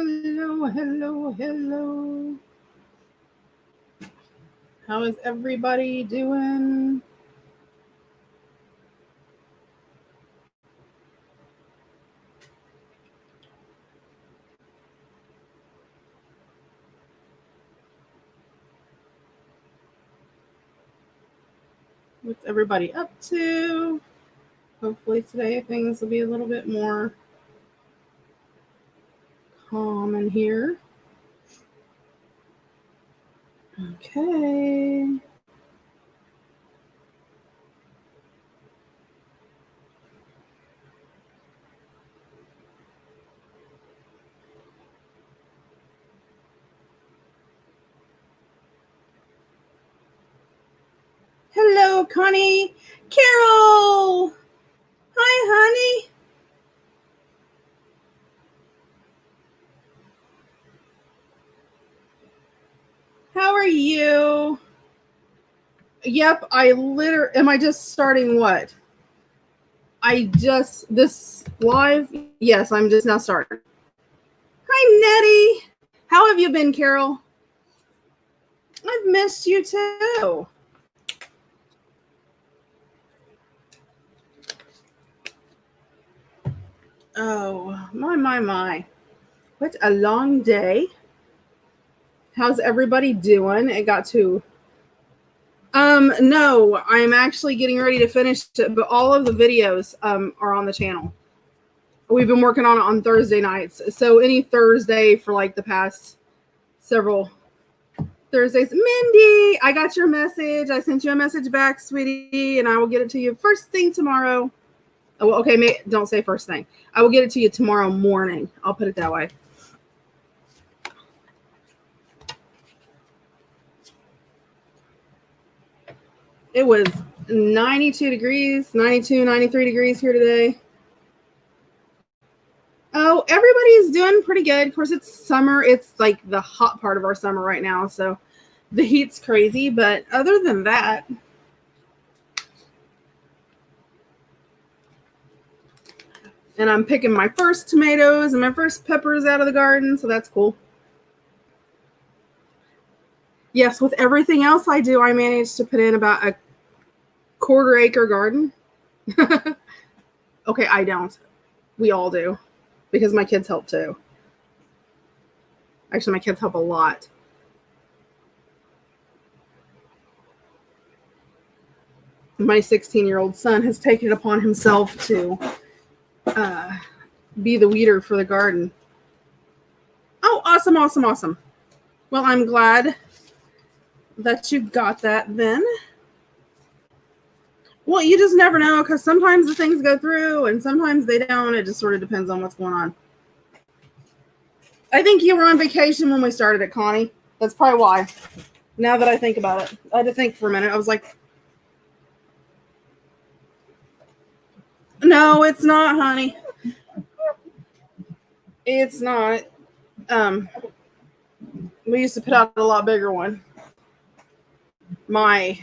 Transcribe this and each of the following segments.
Hello, hello, hello. How is everybody doing? What's everybody up to? Hopefully today things will be a little bit more calm in here. Okay. Hello, Connie. Carol. Hi, honey. How are you? Yep, am I just starting what? This live? Yes, I'm just now starting. Hi, Nettie. How have you been, Carol? I've missed you too. Oh, my. What a long day. How's everybody doing? It got to... no, I'm actually getting ready to finish it, but all of the videos are on the channel. We've been working on it on Thursday nights. So any Thursday for like the past several Thursdays. Mindy, I got your message. I sent you a message back, sweetie, and I will get it to you first thing tomorrow. Oh, well, okay, don't say first thing. I will get it to you tomorrow morning. I'll put it that way. It was 92 degrees, 92, 93 degrees here today. Oh, everybody's doing pretty good. Of course, it's summer. It's like the hot part of our summer right now, so the heat's crazy. But other than that, and I'm picking my first tomatoes and my first peppers out of the garden, so that's cool. Yes, with everything else I do, I managed to put in about a quarter-acre garden. Okay, I don't. We all do, because my kids help too. Actually, my kids help a lot. My 16-year-old son has taken it upon himself to be the weeder for the garden. Oh, awesome, awesome, awesome. Well, I'm glad that you got that then. Well, you just never know, because sometimes the things go through and sometimes they don't. It just sort of depends on what's going on. I think you were on vacation when we started it, Connie. That's probably why. Now that I think about it. I had to think for a minute. I was like, no, it's not, honey. It's not. We used to put out a lot bigger one. My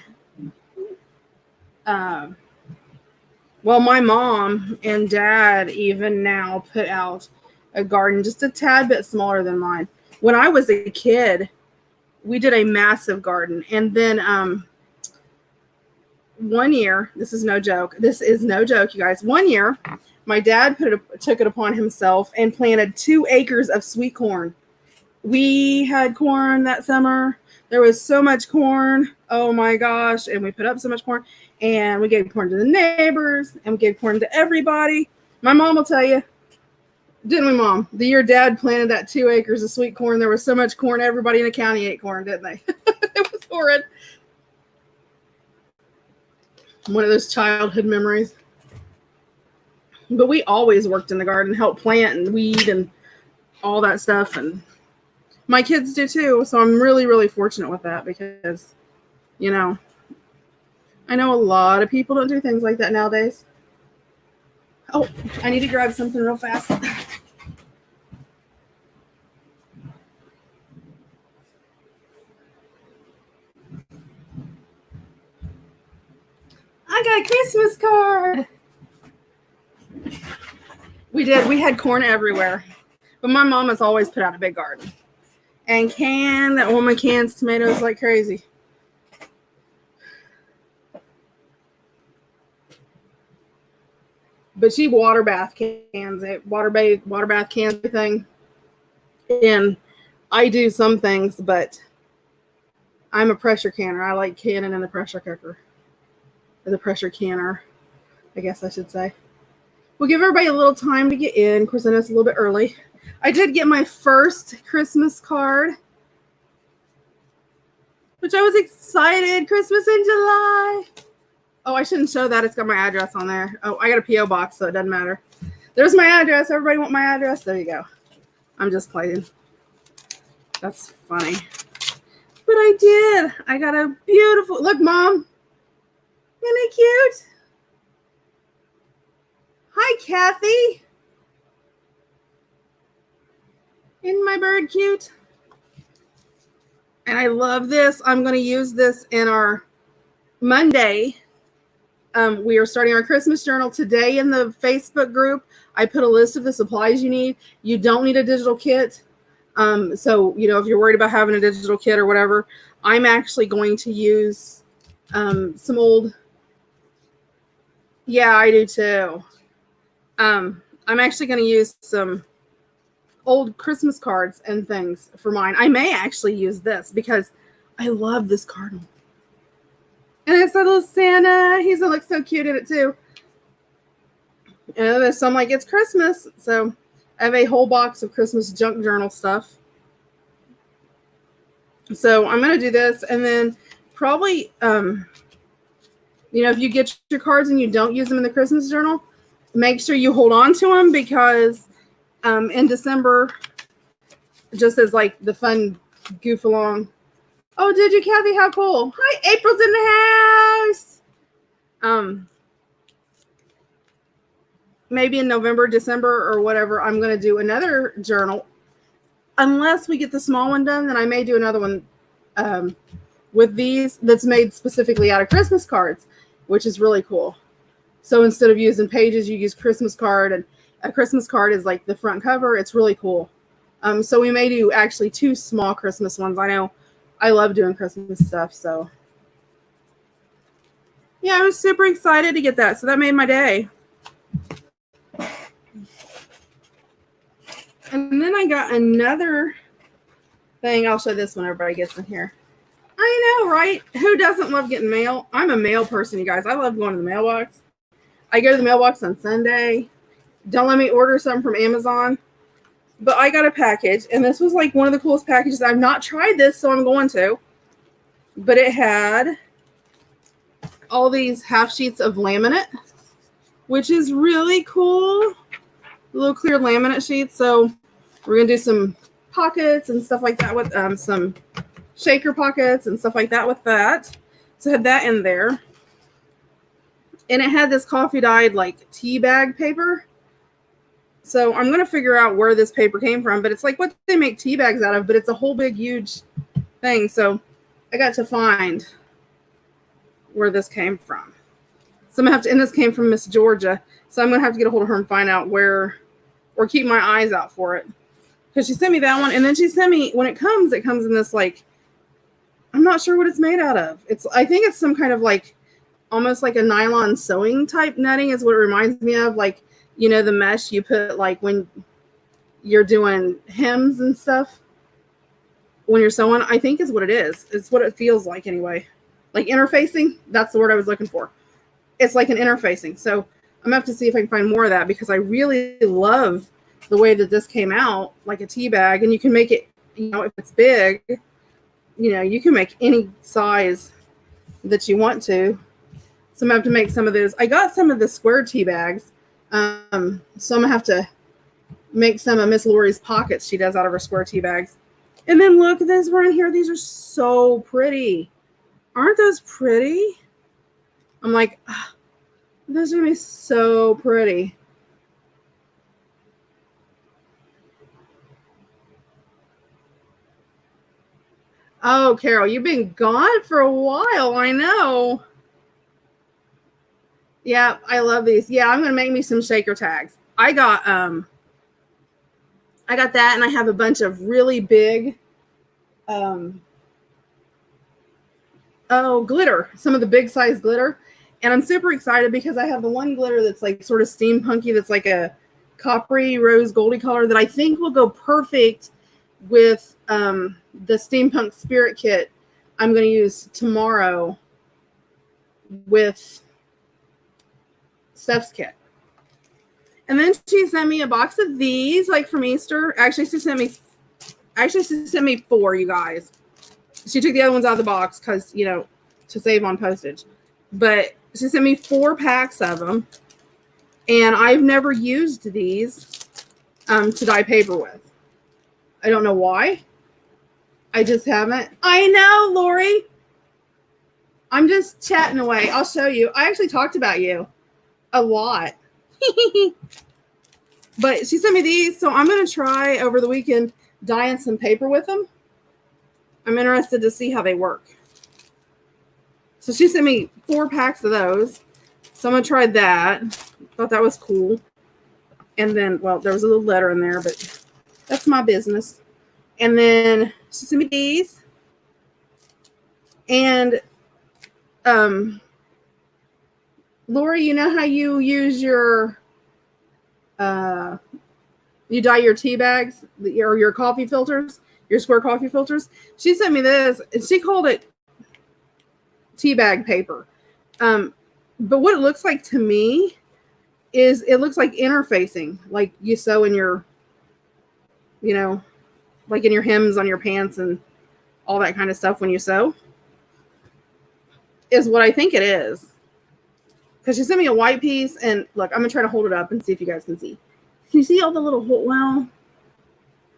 mom and dad even now put out a garden just a tad bit smaller than mine. When I was a kid, we did a massive garden. And then one year, this is no joke, you guys. One year, my dad took it upon himself and planted 2 acres of sweet corn. We had corn that summer. There was so much corn. Oh my gosh. And we put up so much corn. And we gave corn to the neighbors. And we gave corn to everybody. My mom will tell you. Didn't we, Mom? The year Dad planted that 2 acres of sweet corn, there was so much corn, everybody in the county ate corn, didn't they? It was horrid. One of those childhood memories. But we always worked in the garden, helped plant and weed and all that stuff. And my kids do too. So I'm really, really fortunate with that because, you know, I know a lot of people don't do things like that nowadays. Oh, I need to grab something real fast. I got a Christmas card. We did. We had corn everywhere. But my mom has always put out a big garden. And that woman cans tomatoes like crazy. But she water bath cans it, water bath cans everything. And I do some things, but I'm a pressure canner. I like canning in the pressure cooker. Or the pressure canner, I guess I should say. We'll give everybody a little time to get in. Of course, I know it's a little bit early. I did get my first Christmas card, which I was excited. Christmas in July. Oh, I shouldn't show that. It's got my address on there. Oh, I got a P.O. box, so it doesn't matter. There's my address. Everybody want my address? There you go. I'm just playing. That's funny. But I did. I got a beautiful... Look, Mom. Isn't it cute? Hi, Kathy. Isn't my bird cute? And I love this. I'm going to use this in our Monday. We are starting our Christmas journal today in the Facebook group. I put a list of the supplies you need. You don't need a digital kit. So, you know, if you're worried about having a digital kit or whatever, I'm actually going to use some old... Yeah, I do too. I'm actually going to use some old Christmas cards and things for mine. I may actually use this because I love this cardinal. And it's a little Santa. He's going to look so cute in it too. And so I'm like, it's Christmas. So I have a whole box of Christmas junk journal stuff. So I'm going to do this. And then probably, you know, if you get your cards and you don't use them in the Christmas journal, make sure you hold on to them because in December, just as like the fun goof along. Oh, did you, Kathy? How cool. Hi, April's in the house. Maybe in November, December, or whatever, I'm going to do another journal. Unless we get the small one done, then I may do another one with these that's made specifically out of Christmas cards, which is really cool. So instead of using pages, you use Christmas card, and a Christmas card is like the front cover. It's really cool. So we may do actually 2 small Christmas ones. I know I love doing Christmas stuff. So yeah, I was super excited to get that. So that made my day. And then I got another thing. I'll show this when everybody gets in here. I know, right? Who doesn't love getting mail? I'm a mail person, you guys. I love going to the mailbox. I go to the mailbox on Sunday. Don't let me order something from Amazon. But I got a package, and this was like one of the coolest packages. I've not tried this, so I'm going to. But it had all these half sheets of laminate, which is really cool. Little clear laminate sheets. So we're going to do some pockets and stuff like that with some shaker pockets and stuff like that with that. So I had that in there. And it had this coffee dyed like tea bag paper. So I'm going to figure out where this paper came from, but it's like what they make tea bags out of, but it's a whole big, huge thing. So I got to find where this came from. So I'm going to have to, and this came from Miss Georgia. So I'm going to have to get a hold of her and find out where, or keep my eyes out for it. Because she sent me that one. And then she sent me, when it comes in this like, I'm not sure what it's made out of. I think it's some kind of like, almost like a nylon sewing type netting is what it reminds me of. Like, you know, the mesh you put like when you're doing hems and stuff. When you're sewing, I think is what it is. It's what it feels like anyway. Like interfacing. That's the word I was looking for. It's like an interfacing. So I'm going to have to see if I can find more of that because I really love the way that this came out, like a tea bag. And you can make it, you know, if it's big, you know, you can make any size that you want to. So I'm going to have to make some of those. I got some of the square tea bags. So I'm going to have to make some of Miss Lori's pockets she does out of her square tea bags. And then look at this right here. These are so pretty. Aren't those pretty? I'm like, oh, those are going to be so pretty. Oh, Carol, you've been gone for a while. I know. Yeah, I love these. Yeah, I'm going to make me some shaker tags. I I got that, and I have a bunch of really big glitter, some of the big size glitter. And I'm super excited because I have the one glitter that's like sort of steampunky, that's like a coppery rose goldy color that I think will go perfect with the steampunk spirit kit I'm going to use tomorrow with Steph's kit. And then she sent me a box of these, like from Easter. Actually, she sent me 4, you guys. She took the other ones out of the box because, you know, to save on postage. But she sent me 4 packs of them. And I've never used these to dye paper with. I don't know why. I just haven't. I know, Lori. I'm just chatting away. I'll show you. I actually talked about you a lot. But she sent me these, so I'm going to try over the weekend dyeing some paper with them. I'm interested to see how they work. So she sent me 4 packs of those. So I'm going to try that. Thought that was cool. And then, well, there was a little letter in there, but that's my business. And then she sent me these. And Lori, you know how you use your you dye your tea bags or your coffee filters, your square coffee filters? She sent me this, and she called it tea bag paper. But what it looks like to me is it looks like interfacing, like you sew in your, you know, like in your hems on your pants and all that kind of stuff when you sew, is what I think it is. Because she sent me a white piece, and look, I'm going to try to hold it up and see if you guys can see. Can you see all the little holes? Well,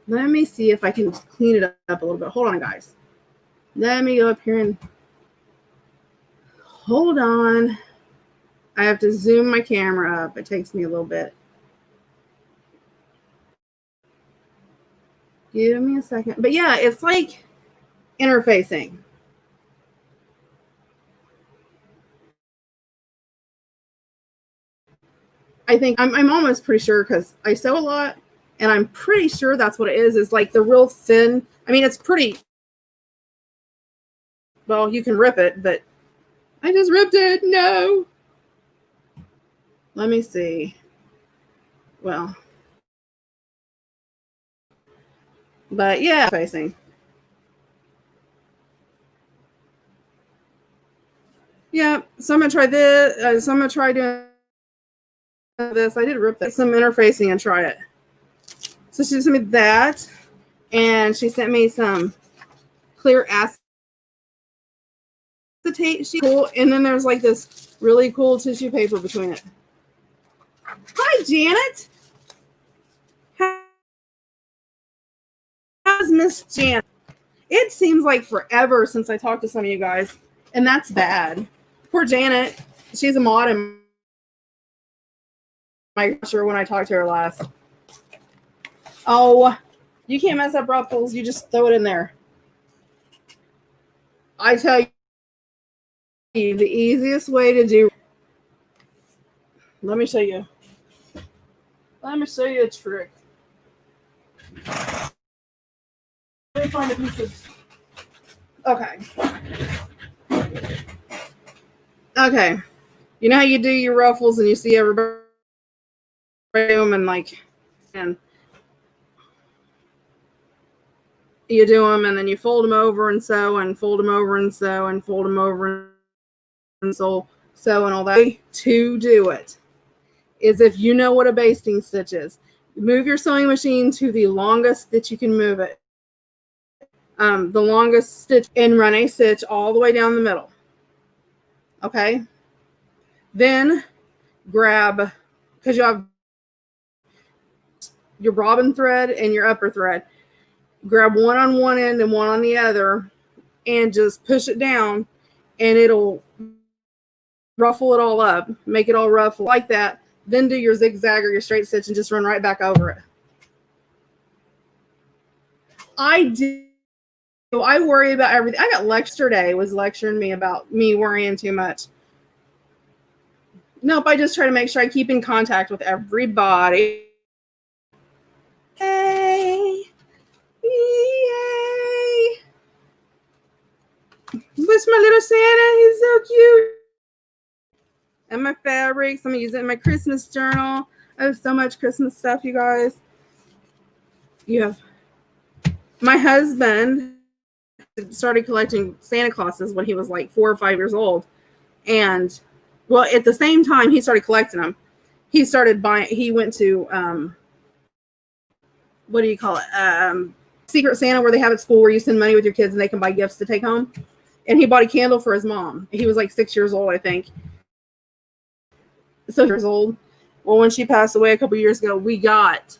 let me see if I can clean it up a little bit. Hold on, guys. Let me go up here and hold on. I have to zoom my camera up. It takes me a little bit. Give me a second. But yeah, it's like interfacing. I think I'm almost pretty sure, because I sew a lot, and I'm pretty sure that's what it is like the real thin. I mean, it's pretty, well, you can rip it, but I just ripped it. No. Let me see. Well, but yeah, facing. Yeah, so I'm gonna try this. So I'm gonna try doing this. I did rip that. Some interfacing and try it. So she sent me that, and she sent me some clear acetate sheet. Cool. And then there's like this really cool tissue paper between it. Hi, Janet. How's Miss Janet? It seems like forever since I talked to some of you guys, and that's bad. Poor Janet. She's a mod in my sure when I talked to her last. Oh, you can't mess up ruffles. You just throw it in there. I tell you, the easiest way to do. Let me show you. Let me show you a trick. Let me find a piece of. Okay. Okay. You know how you do your ruffles and you see everybody do them, and like, and you do them, and then you fold them over and sew, and fold them over and sew, and fold them over and sew, and all that. To do it is, if you know what a basting stitch is, move your sewing machine to the longest that you can move it. The longest stitch, and run a stitch all the way down the middle. Okay. Then grab, because you have your bobbin thread and your upper thread, grab one on one end and one on the other, and just push it down, and it'll ruffle it all up, make it all rough like that. Then do your zigzag or your straight stitch and just run right back over it. I worry about everything. I got lectured today, was lecturing me about me worrying too much. Nope, I just try to make sure I keep in contact with everybody. Hey. What's my little Santa? He's so cute. And my fabrics. I'm going to use it in my Christmas journal. I have so much Christmas stuff, you guys. You have my husband started collecting Santa Clauses when he was like 4 or 5 years old. And, well, at the same time he started collecting them, he started buying, he went to, what do you call it? Secret Santa, where they have at school where you send money with your kids and they can buy gifts to take home. And he bought a candle for his mom. He was like 6 years old, I think. 6 years old. Well, when she passed away a couple years ago, we got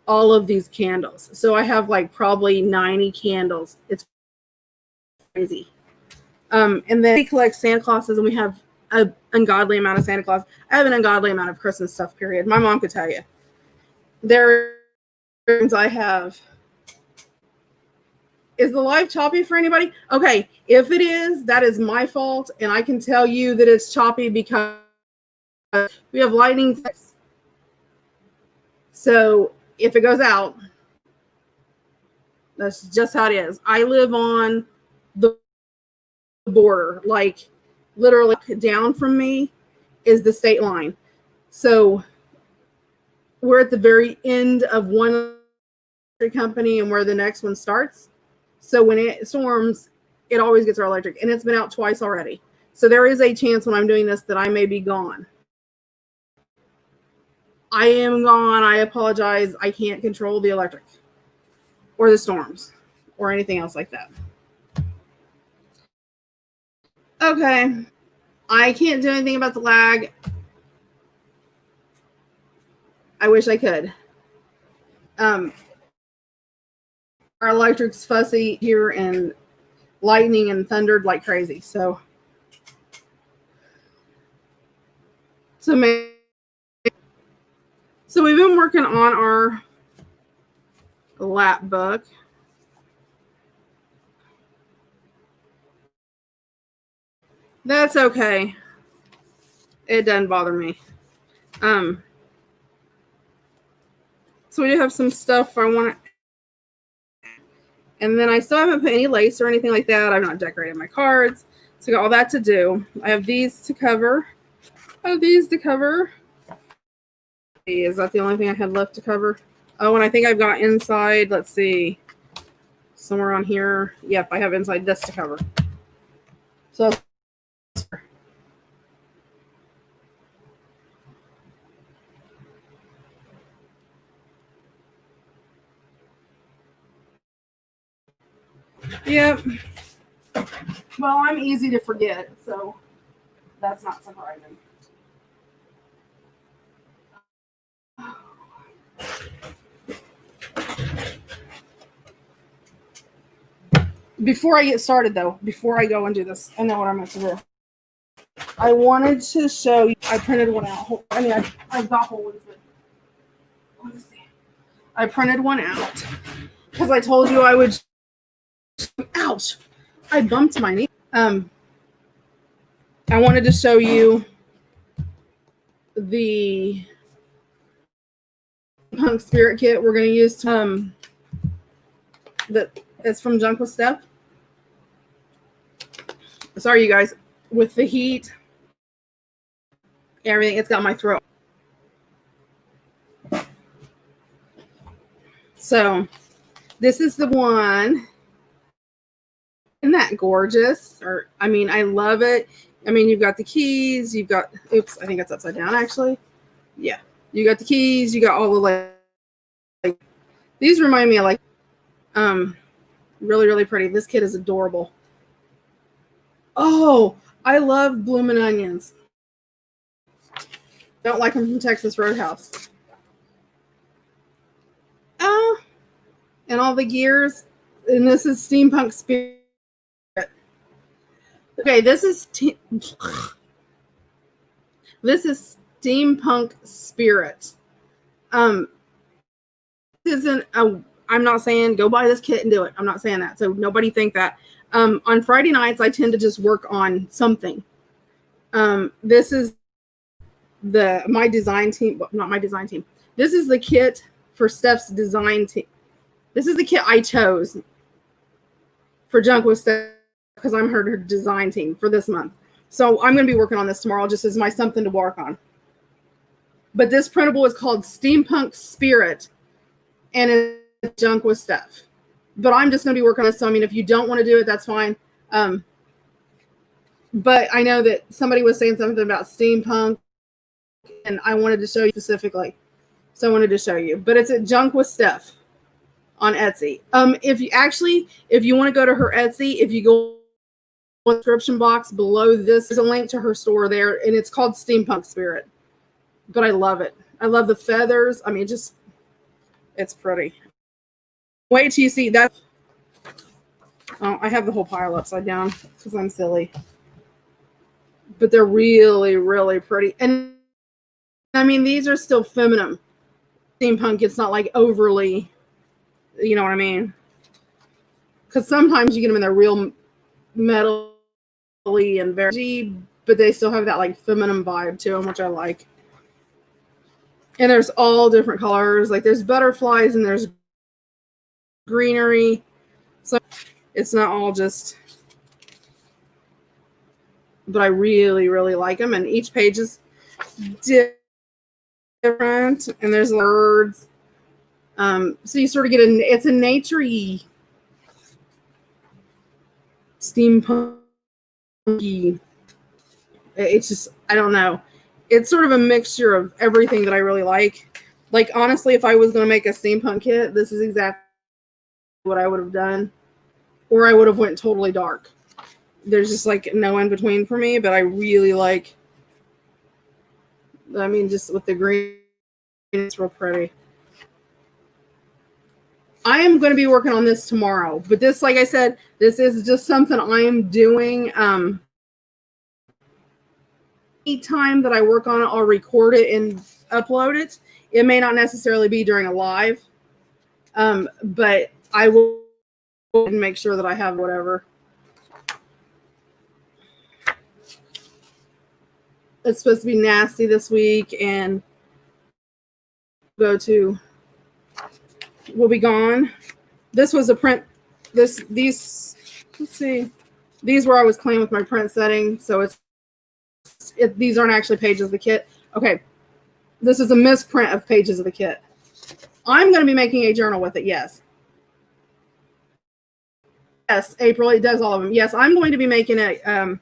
all of these candles. So I have like probably 90 candles. It's crazy. And then we collect Santa Clauses, and we have an ungodly amount of Santa Claus. I have an ungodly amount of Christmas stuff, period. My mom could tell you. There are things I have. Is the live choppy for anybody? Okay, if it is, that is my fault, and I can tell you that it's choppy because we have lightning. So if it goes out, that's just how it is. I live on the border, like literally down from me is the state line. So we're at the very end of one company and where the next one starts. So when it storms, it always gets our electric, and it's been out twice already. So there is a chance when I'm doing this that I may be gone. I am gone. I apologize. I can't control the electric or the storms or anything else like that. Okay. I can't do anything about the lag. I wish I could. Our electric's fussy here and lightning and thundered like crazy. So we've been working on our lap book. That's okay. It doesn't bother me. So we do have some stuff I want to, and then I still haven't put any lace or anything like that. I've not decorated my cards. So I got all that to do. I have these to cover. Is that the only thing I had left to cover? Oh, and I think I've got inside, let's see, somewhere on here. Yep, I have inside this to cover. So yep. Well, I'm easy to forget, so that's not surprising. Before I get started, though, before I go and do this, I know what I'm going to do. I wanted to show you. I printed one out. I mean, I've got whole ones, but let me see. I printed one out because I told you I would. Ouch! I bumped my knee. I wanted to show you the Punk Spirit Kit we're going to use. That is from Junk with Steph. Sorry, you guys. With the heat, everything, it's got my throat. So this is the one. Isn't that gorgeous? Or, I mean, I love it. I mean, you've got the keys. You've got, oops, I think it's upside down, actually. Yeah. You got the keys. You got all the, like these remind me of, like, really, really pretty. This kit is adorable. Oh, I love Bloomin' Onions. Don't like them from Texas Roadhouse. And all the gears. And this is Steampunk Spirit. Okay, this is Steampunk Spirit. This isn't a. I'm not saying go buy this kit and do it. I'm not saying that. So nobody think that. On Friday nights, I tend to just work on something. This is my design team. Not my design team. This is the kit for Steph's design team. This is the kit I chose for Junk with Steph because I'm her design team for this month. So I'm going to be working on this tomorrow just as my something to work on. But this printable is called Steampunk Spirit, and it's junk with stuff. But I'm just going to be working on this. So, I mean, if you don't want to do it, that's fine. But I know that somebody was saying something about steampunk, and I wanted to show you specifically. So I wanted to show you. But it's a junk with stuff on Etsy. If you want to go to her Etsy, if you go in the description box below this, there's a link to her store there, and it's called Steampunk Spirit. But I love it. I love the feathers. I mean, it's pretty. Wait till you see that. Oh, I have the whole pile upside down because I'm silly. But they're really, really pretty. And I mean, these are still feminine. Steampunk, it's not like overly, you know what I mean? Because sometimes you get them and they're real metally and very, but they still have that like feminine vibe to them, which I like. And there's all different colors. Like there's butterflies and there's greenery. So it's not all just, but I really, really like them. And each page is different. And there's birds. So you sort of get it's a naturey, steampunky. It's just, I don't know. It's sort of a mixture of everything that I really like. Like, honestly, if I was going to make a steampunk kit, this is exactly what I would have done. Or I would have went totally dark. There's just, like, no in-between for me. But I really like, I mean, just with the green, it's real pretty. I am going to be working on this tomorrow. But this, like I said, this is just something I am doing. Time that I work on it, I'll record it and upload it. It may not necessarily be during a live, but I will make sure that I have whatever. It's supposed to be nasty this week, and we'll be gone. This was a print. These, let's see, these were I was playing with my print setting, so these aren't actually pages of the kit. Okay, this is a misprint of pages of the kit. I'm going to be making a journal with it, yes. Yes, April, it does all of them. Yes, I'm going to be making a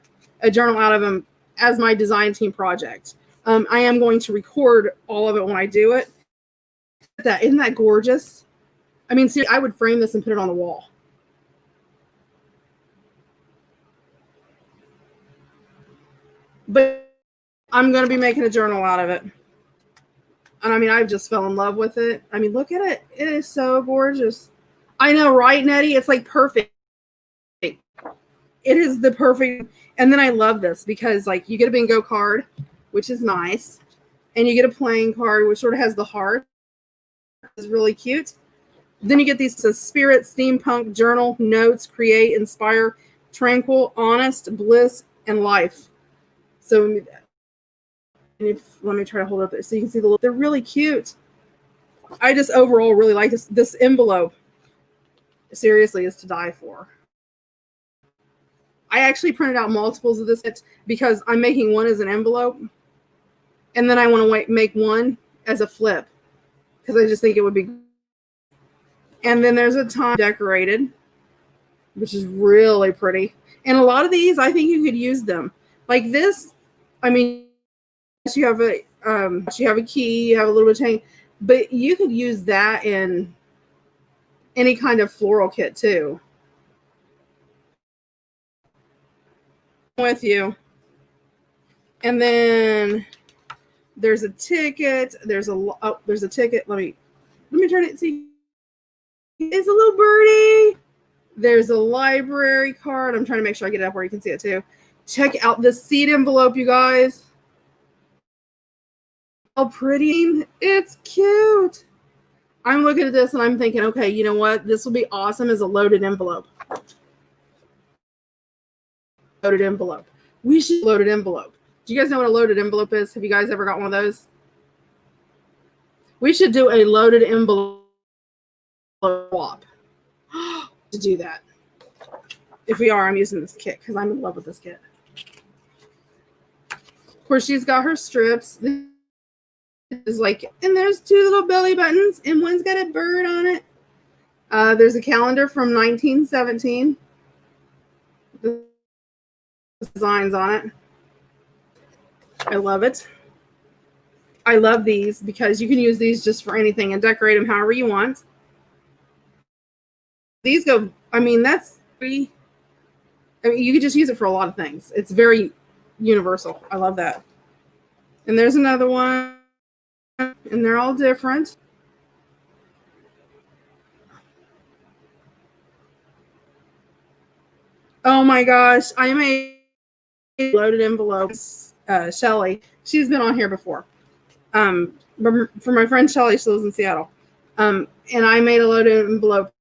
journal out of them as my design team project. I am going to record all of it when I do it. Isn't that gorgeous? I mean, see, I would frame this and put it on the wall. But I'm going to be making a journal out of it. And I mean, I've just fell in love with it. I mean, look at it. It is so gorgeous. I know, right, Nettie? It's like perfect. It is the perfect. And then I love this because, like, you get a bingo card, which is nice. And you get a playing card, which sort of has the heart. It's really cute. Then you get these spirit, steampunk, journal, notes, create, inspire, tranquil, honest, bliss, and life. So let me try to hold up so you can see they're really cute. I just overall really like this envelope. Seriously, is to die for. I actually printed out multiples of this because I'm making one as an envelope, and then I want to make one as a flip because I just think it would be. And then there's a time decorated, which is really pretty. And a lot of these, I think you could use them like this. I mean, you have a key, you have a little bit of chain, but you could use that in any kind of floral kit too. With you. And then there's a ticket. There's a ticket. Let me turn it. See, it's a little birdie. There's a library card. I'm trying to make sure I get it up where you can see it too. Check out the seed envelope, you guys. How pretty. It's cute. I'm looking at this and I'm thinking, okay, you know what? This will be awesome as a loaded envelope. Loaded envelope. We should loaded envelope. Do you guys know what a loaded envelope is? Have you guys ever got one of those? We should do a loaded envelope swap. To do that. If we are, I'm using this kit because I'm in love with this kit. Of course, she's got her strips. This is like, and there's 2 little belly buttons, and one's got a bird on it. There's a calendar from 1917. The designs on it. I love it. I love these because you can use these just for anything and decorate them however you want. These go, I mean, that's pretty, I mean, you could just use it for a lot of things. It's very universal. I love that. And there's another one, and they're all different. Oh my gosh, I made loaded envelopes. Shelly, she's been on here before. For my friend Shelly, she lives in Seattle. And I made a loaded envelope,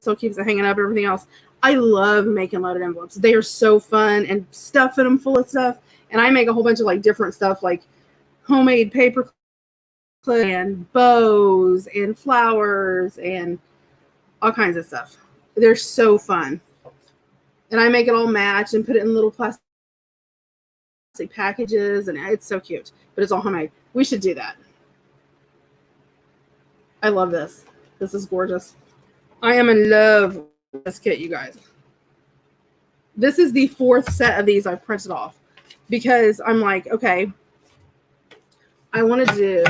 so it keeps it hanging up and everything else. I love making loaded envelopes. They are so fun, and stuffing them full of stuff. And I make a whole bunch of like different stuff, like homemade paper clips and bows and flowers and all kinds of stuff. They're so fun. And I make it all match and put it in little plastic packages, and it's so cute. But it's all homemade. We should do that. I love this. This is gorgeous. I am in love with this kit, you guys. This is the 4th set of these I've printed off because I'm like, okay, I want to do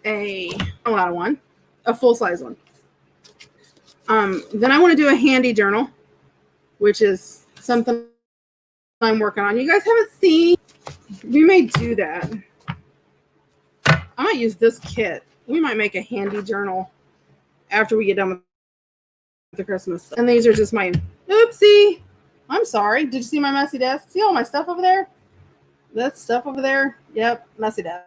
a full-size one. Then I want to do a handy journal, which is something I'm working on. You guys haven't seen. We may do that. I might use this kit. We might make a handy journal after we get done with the Christmas. And these are just my, oopsie. I'm sorry. Did you see my messy desk? See all my stuff over there? That stuff over there? Yep, messy desk.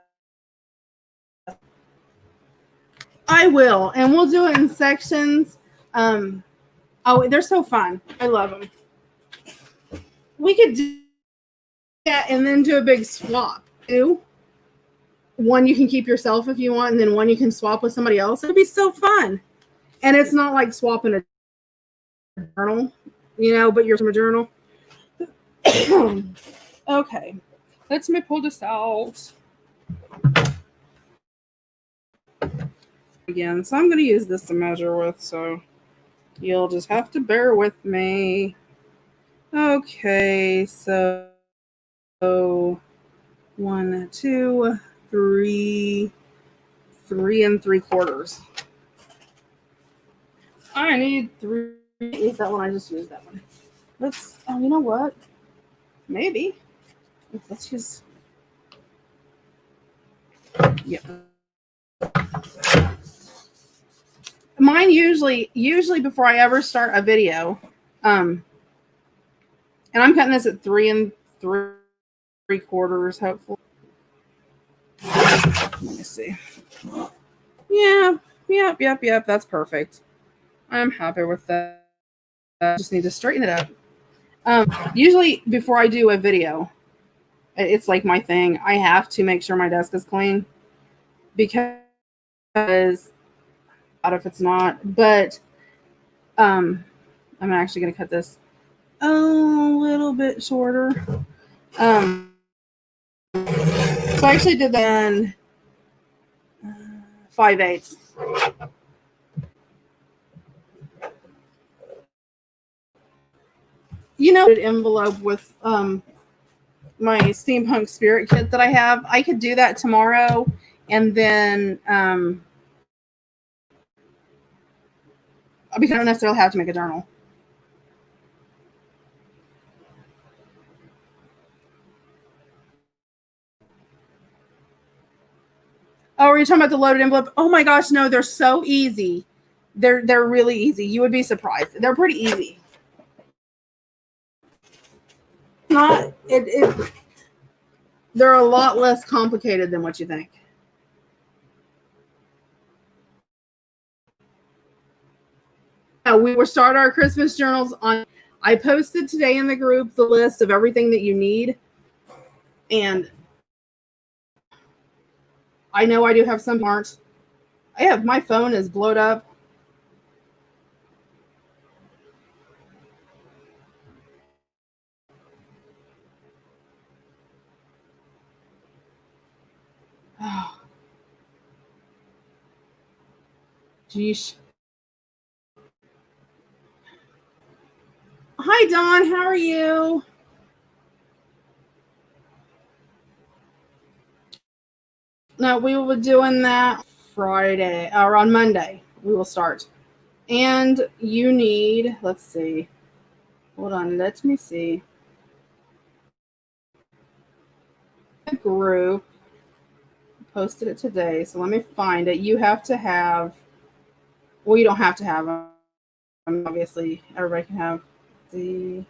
I will, and we'll do it in sections. Oh, they're so fun. I love them. We could do that and then do a big swap too. One you can keep yourself if you want, and then one you can swap with somebody else. It'd be so fun. And it's not like swapping a journal, but you're from a journal. Okay. Let me pull this out. Again, so I'm going to use this to measure with, so you'll just have to bear with me. Okay, so 1, 2, 3, 3 3/4. I need 3. Is that one? I just used that one. You know what? Maybe. Let's use. Yeah. Mine usually before I ever start a video, and I'm cutting this at 3 3/4, hopefully. Let me see. Yeah, yep. That's perfect. I'm happy with that. I just need to straighten it up. Usually before I do a video, it's like my thing. I have to make sure my desk is clean because if it's not, but I'm actually going to cut this a little bit shorter. So I actually did that in 5/8. An envelope with my steampunk spirit kit that I have. I could do that tomorrow, and then because I don't necessarily have to make a journal. Oh, are you talking about the loaded envelope? Oh my gosh, no, they're so easy. They're really easy. You would be surprised. They're pretty easy. They're a lot less complicated than what you think. We will start our Christmas journals on. I posted today in the group the list of everything that you need, and I know I do have some aren't. My phone is blowed up. Geesh. Hi, Dawn. How are you? No, we will be doing that Friday or on Monday. We will start. And you need, let's see. Hold on, let me see. A group posted it today, so let me find it. You have to have, well, you don't have to have them. Obviously, everybody can have the.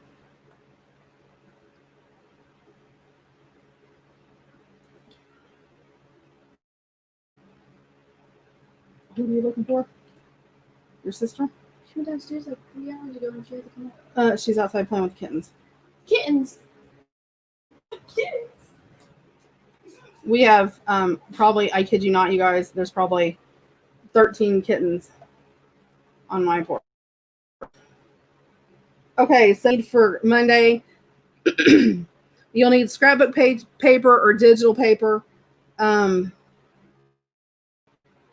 Who are you looking for? Your sister? She went downstairs like 3 hours ago and she had to come up. She's outside playing with kittens. Kittens. We have probably, I kid you not, you guys, there's probably 13 kittens on my porch. Okay, so for Monday, you'll need scrapbook paper or digital paper. And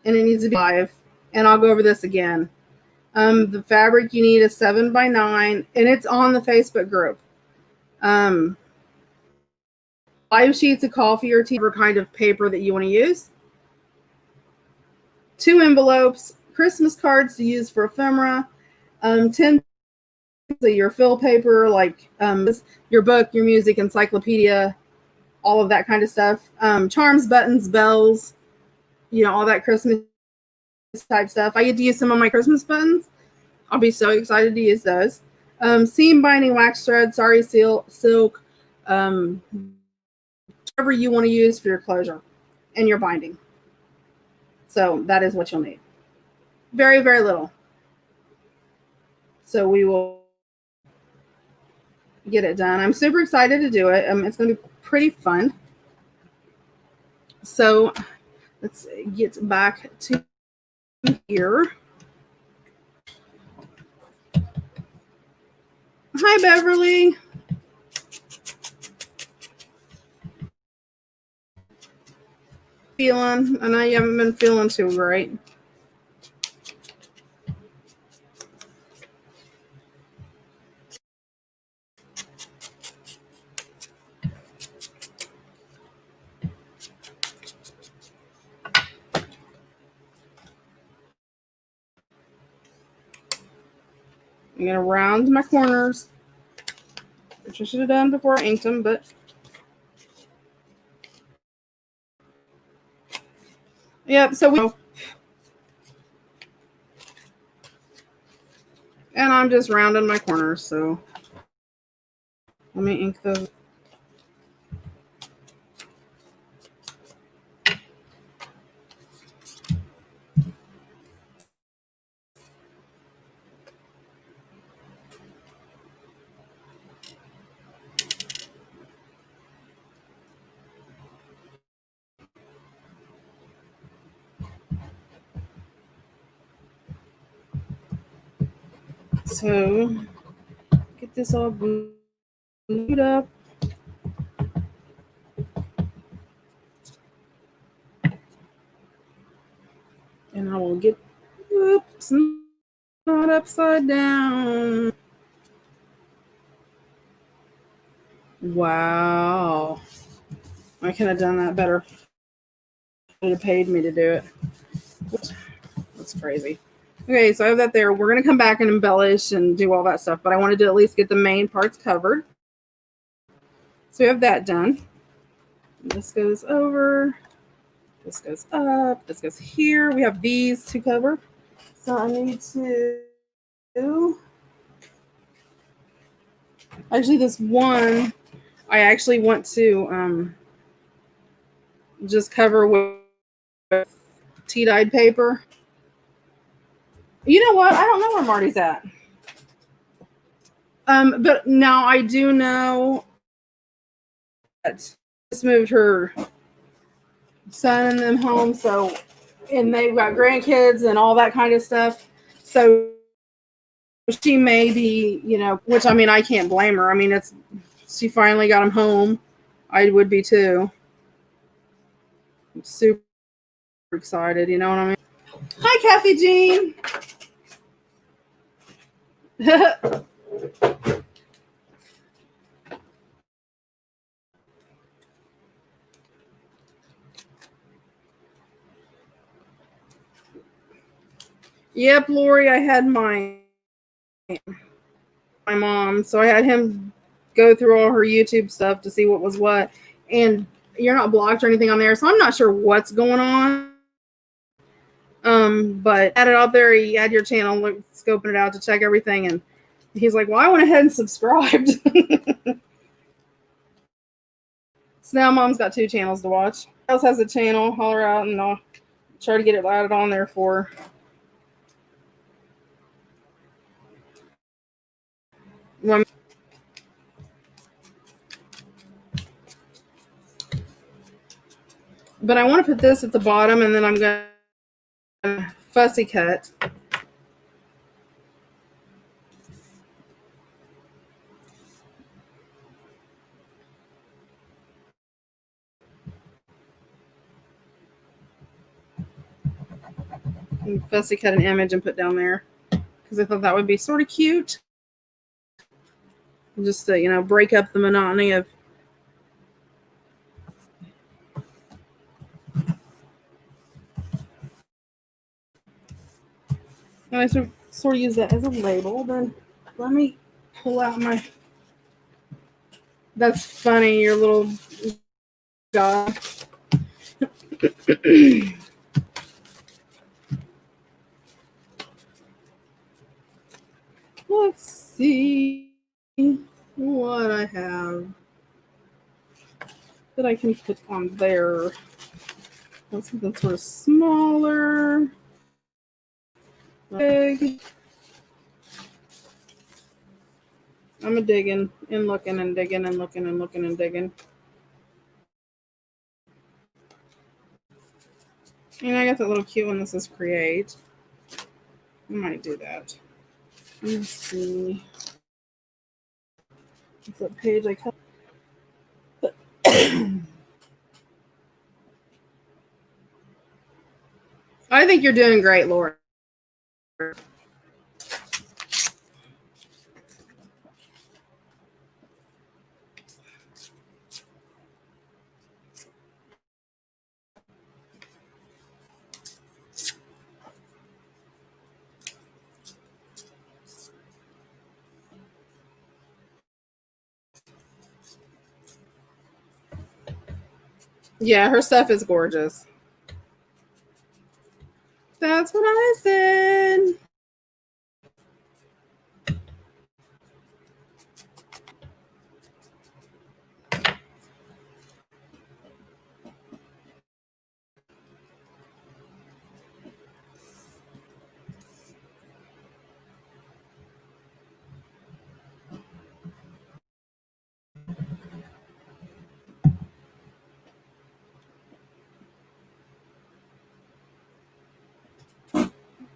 it needs to be live. And I'll go over this again. The fabric you need is 7x9, and it's on the Facebook group. 5 sheets of coffee or tea, whatever kind of paper that you want to use. 2 envelopes, Christmas cards to use for ephemera. 10 of your fill paper, like your book, your music, encyclopedia, all of that kind of stuff. Charms, buttons, bells, all that Christmas type stuff. I get to use some of my Christmas buttons. I'll be so excited to use those. Seam binding, wax thread, sari silk, whatever you want to use for your closure and your binding. So that is what you'll need. Very, very little. So we will get it done. I'm super excited to do it. It's going to be pretty fun. So let's get back to here. Hi, Beverly. Feeling? I know you haven't been feeling too great. I'm going to round my corners, which I should have done before I inked them, but yep, so and I'm just rounding my corners, so let me ink those. So get this all glued up. And I will get, oops, not upside down. Wow. I could have done that better. It have paid me to do it. That's crazy. Okay, so I have that there. We're going to come back and embellish and do all that stuff, but I wanted to at least get the main parts covered. So we have that done. This goes over. This goes up. This goes here. We have these to cover. So I need to actually this one I actually want to just cover with tea-dyed paper. You know what? I don't know where Marty's at. But now I do know that just moved her son and them home, so and they've got grandkids and all that kind of stuff. So she may be, which I mean I can't blame her. I mean she finally got him home. I would be too. I'm super excited, you know what I mean? Hi, Kathy Jean. Yep, Lori, I had my mom, so I had him go through all her YouTube stuff to see what was what. And you're not blocked or anything on there, so I'm not sure what's going on. But had it out there, he had your channel, scoping it out to check everything, and he's like, well, I went ahead and subscribed. So now mom's got 2 channels to watch. Else has a channel, holler out, and I'll try to get it added on there for her. But I want to put this at the bottom, and then I'm going to fussy cut. And fussy cut an image and put down there, because I thought that would be sort of cute. Just to, break up the monotony of. I sort of use that as a label. Then let me pull out my. That's funny, your little guy. Let's see what I have that I can put on there. That's something sort of smaller. Big. I'm a digging and looking and digging and looking and looking and digging. And I got that little cute one that says create. I might do that. Let's see. It's that page I cut. I think you're doing great, Laura. Yeah, her stuff is gorgeous. That's what I said.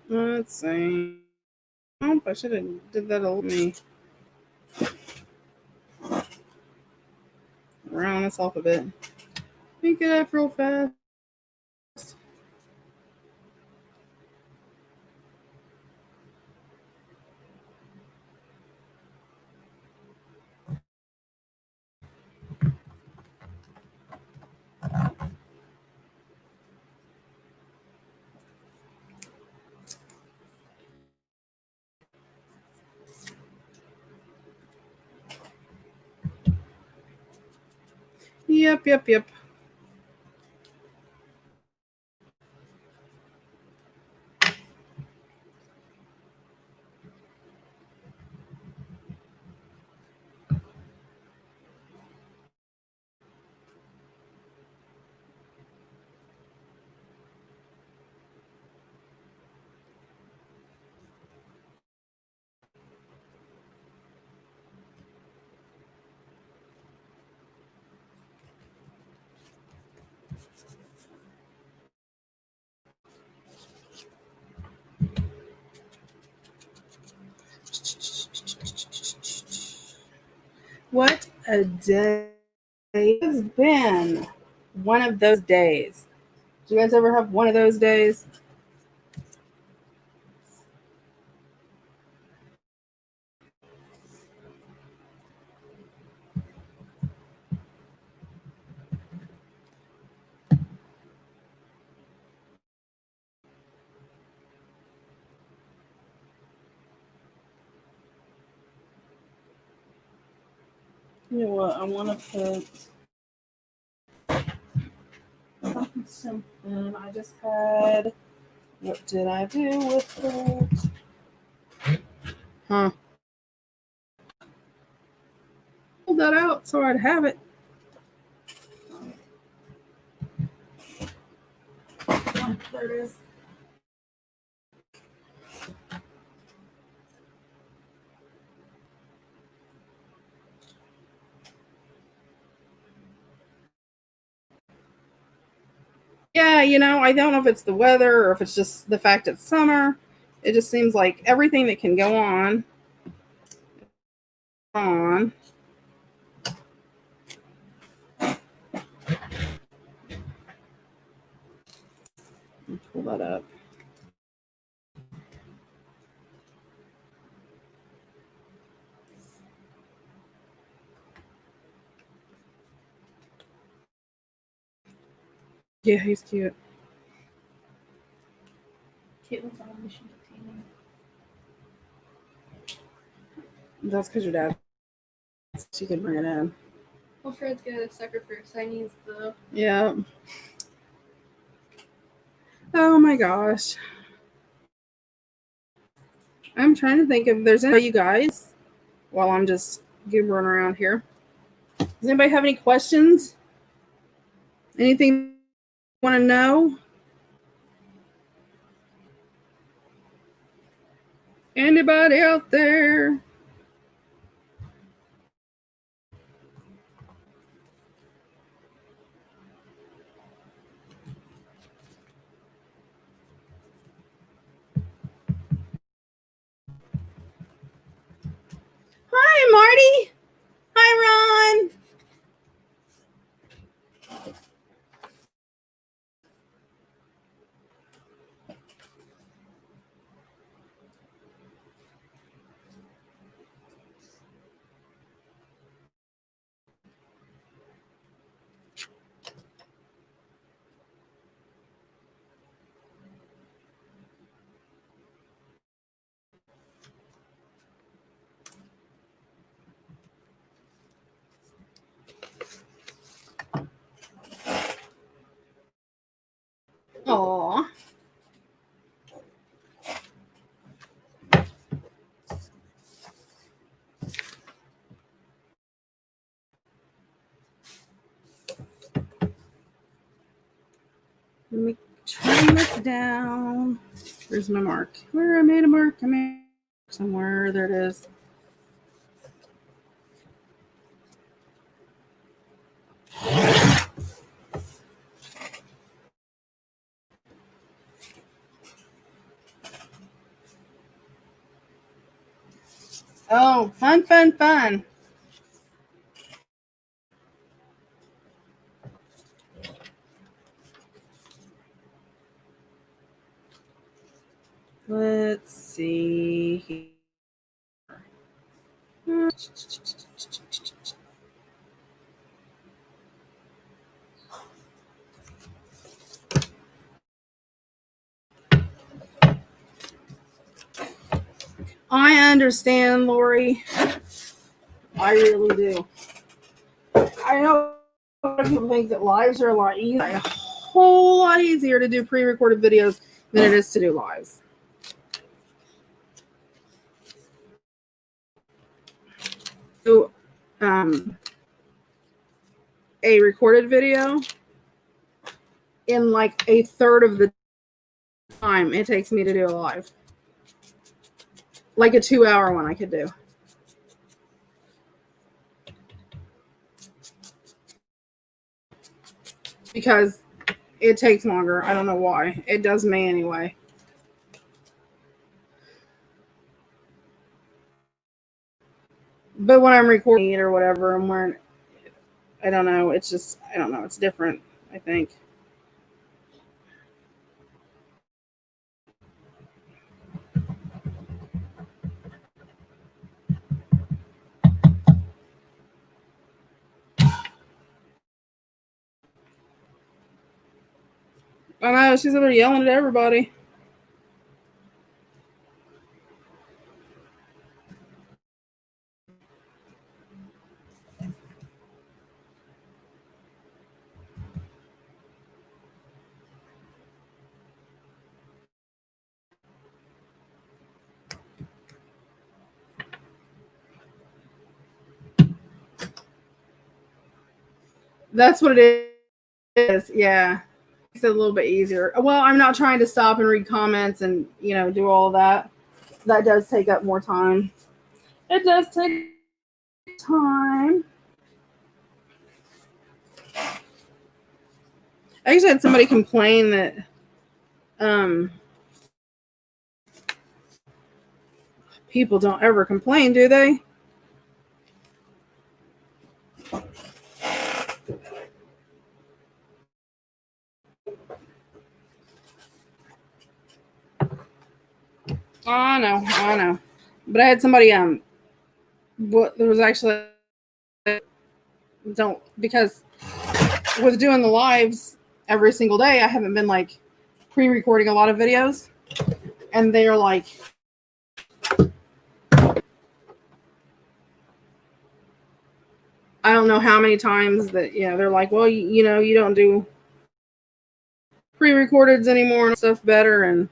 Let's see. Oh, I should have did that old me. Round this off a bit. Pick it up real fast. Yep. What a day it's been. One of those days. Do you guys ever have one of those days? You know what? I want to put something. I just had. What did I do with it? Huh. Pull that out so I'd have it. Oh, there it is. Yeah, I don't know if it's the weather or if it's just the fact it's summer. It just seems like everything that can go on. Pull that up. Yeah, he's cute. Caitlin's on a mission to tame him. That's because your dad. She could bring it in. Well, Fred's got a sucker for signees, though. Yeah. Oh my gosh. I'm trying to think if there's any you guys while I'm just gibbering around here. Does anybody have any questions? Anything you want to know? Anybody out there? Hi, Marty. Hi, Ron. Aw. Let me trim this down. Where's my mark? Where I made a mark? I made somewhere. There it is. Oh, fun, fun, fun. Let's see. I understand, Lori. I really do. I know a lot of people think that lives are a whole lot easier to do pre-recorded videos than it is to do lives. So, a recorded video in like a third of the time it takes me to do a live. Like a 2-hour one I could do. Because it takes longer. I don't know why. It does me anyway. But when I'm recording it or whatever, I'm wearing, I don't know. It's just, I don't know. It's different, I think. I know. She's over yelling at everybody. That's what it is. Yeah. It's a little bit easier. Well, I'm not trying to stop and read comments and, do all that. That does take up more time. It does take time. I actually had somebody complain that people don't ever complain, do they? I know. But I had somebody there was actually because with doing the lives every single day, I haven't been like pre-recording a lot of videos, and they're like, I don't know how many times that they're like, well, you don't do pre-recordeds anymore and stuff better, and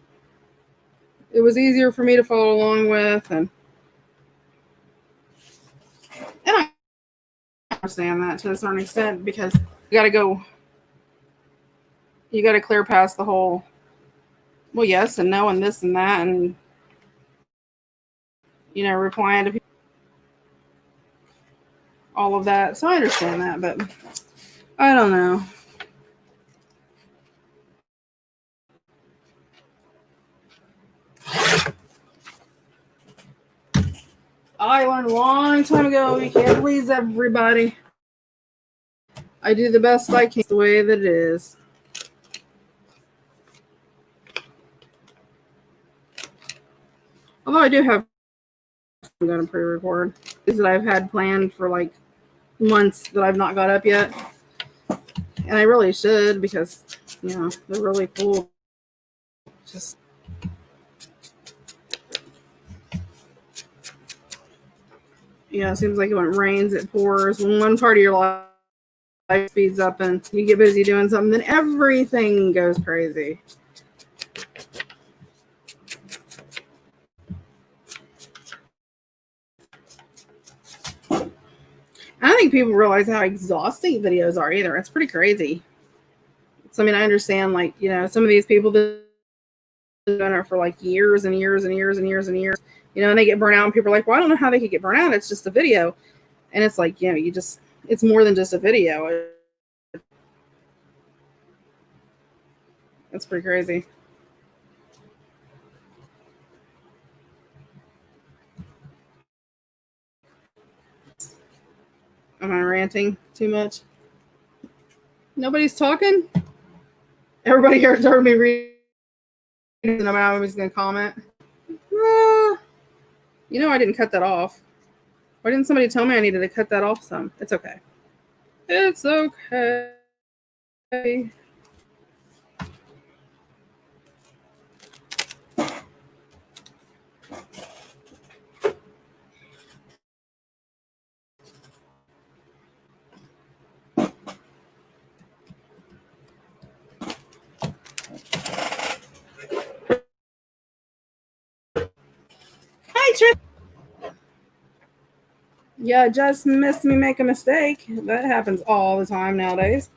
it was easier for me to follow along with, and I understand that to a certain extent, because you got to clear past the whole well, yes and no and this and that, and replying to people, all of that. So I understand that, but I don't know. I learned a long time ago you can't please everybody. I do the best I can. It's the way that it is. Although I do have I'm going to pre-record things that I've had planned for like months that I've not got up yet. And I really should, because, they're really cool. Just it seems like when it rains, it pours. When one part of your life speeds up and you get busy doing something, then everything goes crazy. I don't think people realize how exhausting videos are either. It's pretty crazy. So, I understand, like, some of these people that have done it for like years and years and years and years and years, and they get burnt out, and people are like, well, I don't know how they could get burnt out. It's just a video. And it's like, it's more than just a video. It's pretty crazy. Am I ranting too much? Nobody's talking? Everybody here heard me reading, and I'm always going to comment. I didn't cut that off. Why didn't somebody tell me I needed to cut that off some? It's okay. It's okay. Hi, Trish. Yeah, just missed me make a mistake. That happens all the time nowadays.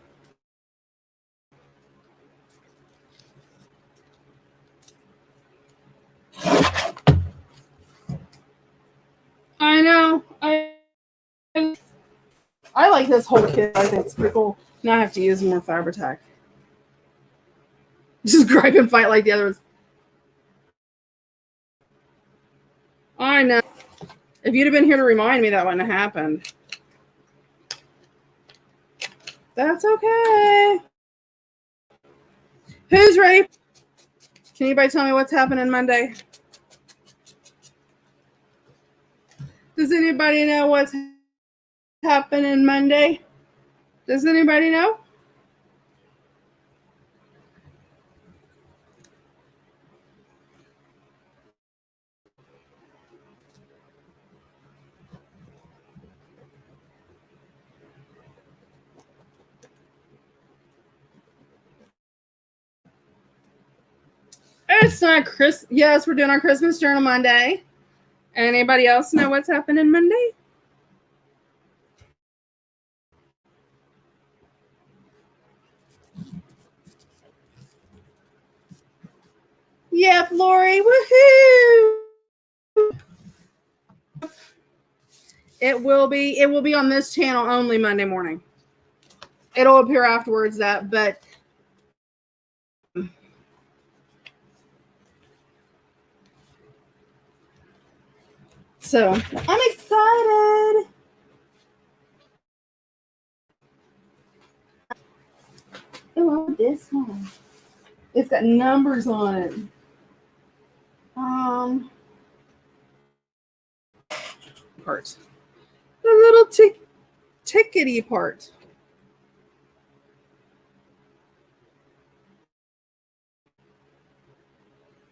I know. I like this whole kit. I think it's pretty cool. Now I have to use more Fabri-Tac. Just gripe and fight like the other ones. I know. If you'd have been here to remind me, that wouldn't have happened. That's okay. Who's ready? Can anybody tell me what's happening Monday? Does anybody know what's happening Monday? Does anybody know? It's not Chris. Yes, we're doing our Christmas journal Monday. Anybody else know what's happening Monday? Yep, Lori. Woohoo! It will be on this channel only Monday morning. It'll appear afterwards but so I'm excited. I love this one. It's got numbers on it. Part. The little tickety part.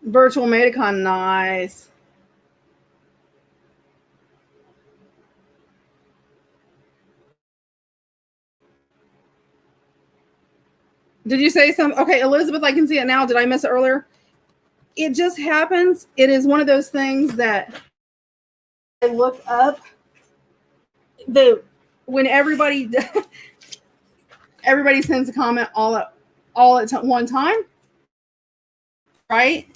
Virtual Matacon, nice. Did you say something? Okay, Elizabeth, I can see it now. Did I miss it earlier? It just happens. It is one of those things that I look up when everybody sends a comment all at one time, right?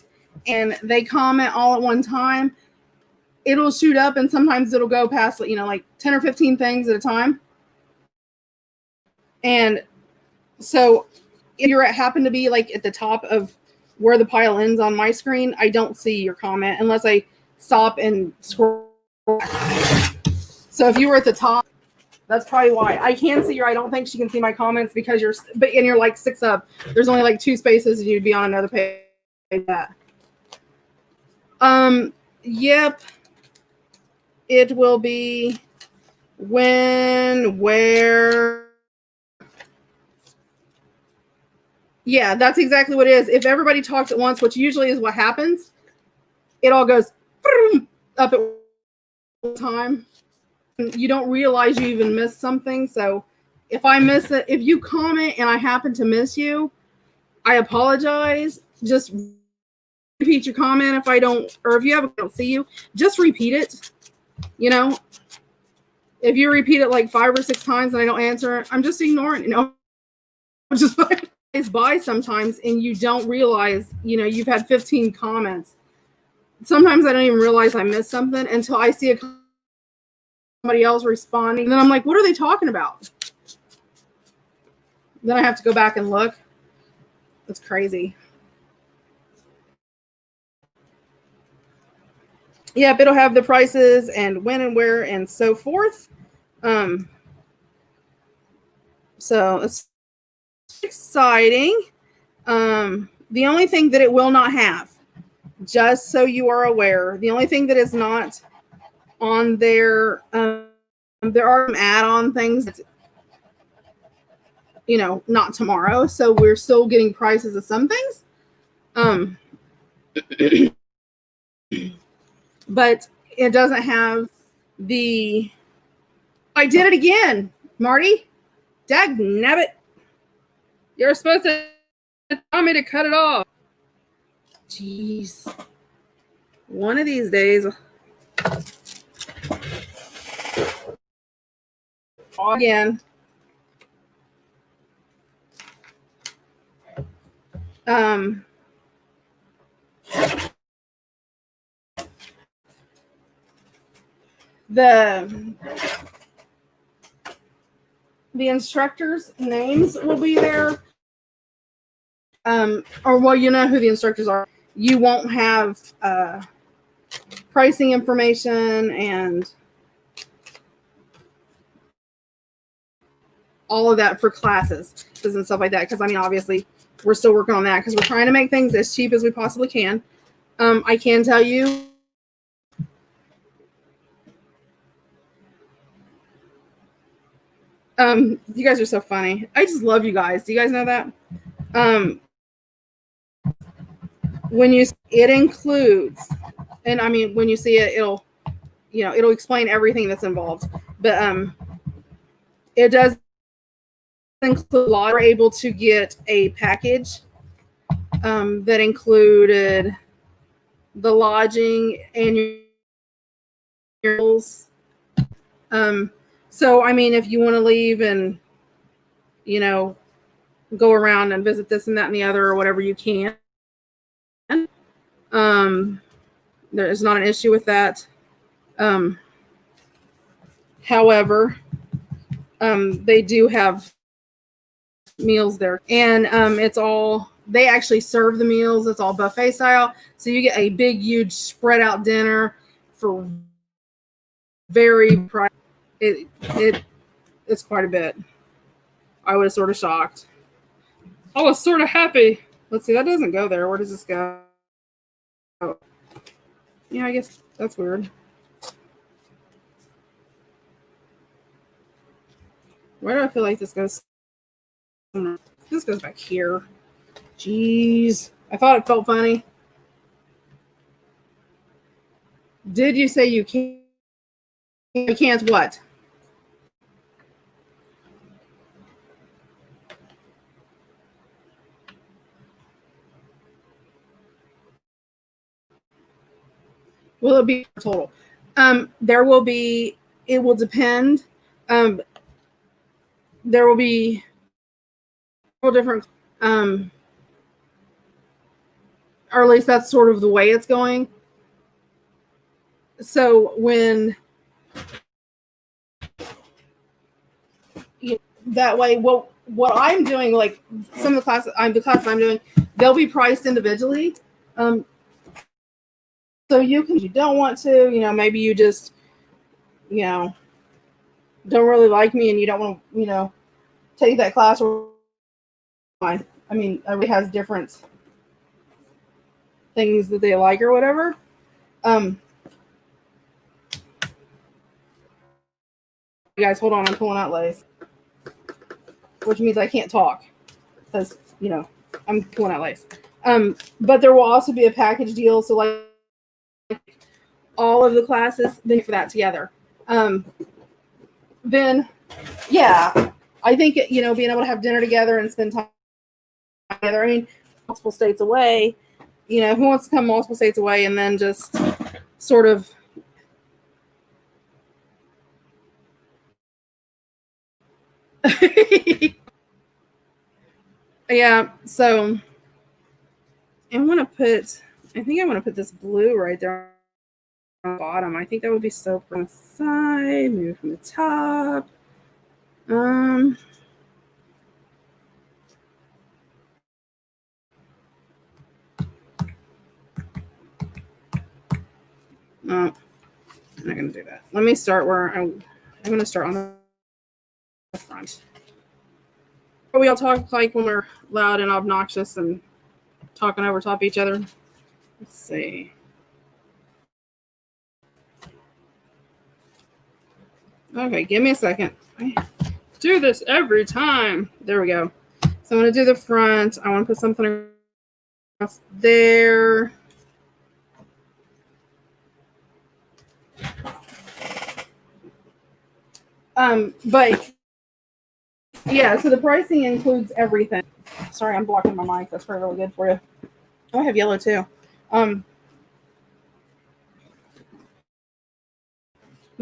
And they comment all at one time. It'll shoot up, and sometimes it'll go past, like 10 or 15 things at a time. And so if you happen to be like at the top of where the pile ends on my screen, I don't see your comment unless I stop and scroll. So if you were at the top, that's probably why. I can see I don't think she can see my comments because you're like 6 up. There's only like 2 spaces, and you'd be on another page. Yep. It will be when, where. Yeah, that's exactly what it is. If everybody talks at once, which usually is what happens, it all goes up at one time. You don't realize you even missed something. So if I miss it, if you comment and I happen to miss you, I apologize. Just repeat your comment if I don't, or if I don't see you, just repeat it. If you repeat it like 5 or 6 times and I don't answer it, I'm just ignoring it. Just it's by sometimes, and you don't realize, you've had 15 comments. Sometimes I don't even realize I missed something until I see somebody else responding. And then I'm like, what are they talking about? Then I have to go back and look. That's crazy. Yep, it'll have the prices and when and where and so forth. So it's exciting. The only thing that it will not have, just so you are aware, the only thing that is not on there, there are some add-on things that, not tomorrow. So we're still getting prices of some things. But it doesn't have the. I did it again, Marty. Dagnabbit. You're supposed to tell me to cut it off. Jeez. One of these days. Again. The instructors' names will be there. Or well, you know who the instructors are. You won't have pricing information and all of that for classes and stuff like that. Because obviously, we're still working on that because we're trying to make things as cheap as we possibly can. I can tell you. You guys are so funny. I just love you guys. Do you guys know that? When it includes, and when you see it, it'll explain everything that's involved. But it does include a lot. We're able to get a package that included the lodging and your meals. So if you want to leave and go around and visit this and that and the other or whatever, you can. There is not an issue with that. Um, However, they do have meals there, and it's all they actually serve the meals. It's all buffet style, so you get a big, huge, spread out dinner for very price. It's quite a bit. I was sort of shocked. I was sort of happy. Let's see, that doesn't go there. Where does this go? Yeah, I guess that's weird. Where do I feel like this goes? This goes back here. Jeez. I thought it felt funny. Did you say you can't? You can't what? Will it be total? There will be. It will depend. Um, there will be different. Or at least that's sort of the way it's going. So when that way, what I'm doing, like some of the classes I'm doing, they'll be priced individually. Um, so you don't want to, maybe you just, don't really like me and you don't want to, take that class or fine. I mean, everybody has different things that they like or whatever. You guys, hold on, I'm pulling out lace, which means I can't talk because I'm pulling out lace. But there will also be a package deal, so like all of the classes, then for that together. Then, yeah, I think being able to have dinner together and spend time together. I mean, multiple states away. Who wants to come multiple states away and then just sort of yeah. So I want to put. I think I want to put this blue right there on the bottom. I think that would be so pretty. On the side, maybe from the top. No, I'm not gonna do that. Let me start where I'm gonna start on the front. But we all talk like when we're loud and obnoxious and talking over top each other. Let's see. Okay, give me a second. I do this every time. There we go. So I'm going to do the front. I want to put something across there. But yeah, so the pricing includes everything. Sorry, I'm blocking my mic. That's probably really good for you. Oh, I have yellow too. The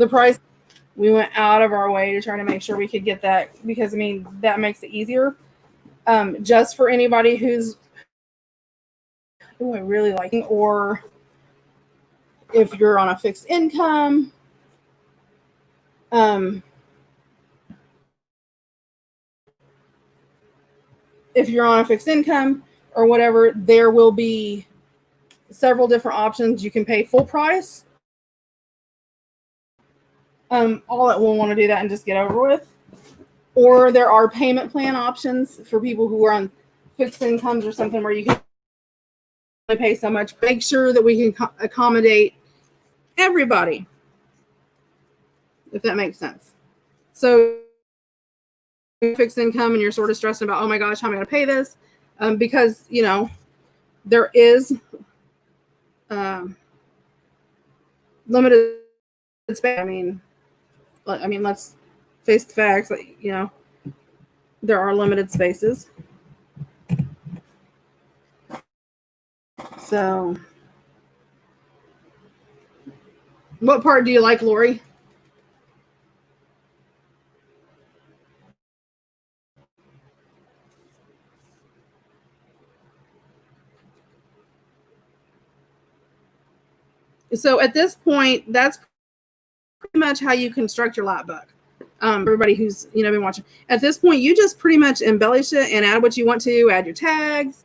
price, we went out of our way to try to make sure we could get that because I mean that makes it easier. Just for anybody who's I really like it, or if you're on a fixed income, if you're on a fixed income or whatever, there will be several different options. You can pay full price. All that will want to do that and just get over with. Or there are payment plan options for people who are on fixed incomes or something where you can only pay so much. Make sure that we can accommodate everybody, if that makes sense. So fixed income and you're sort of stressing about, oh my gosh, how am I going to pay this? Because, there is limited space. I mean, let's face the facts. There are limited spaces. So, what part do you like, Lori? So at this point, that's pretty much how you construct your lap book. Everybody who's been watching. At this point, you just pretty much embellish it and add what you want to. Add your tags,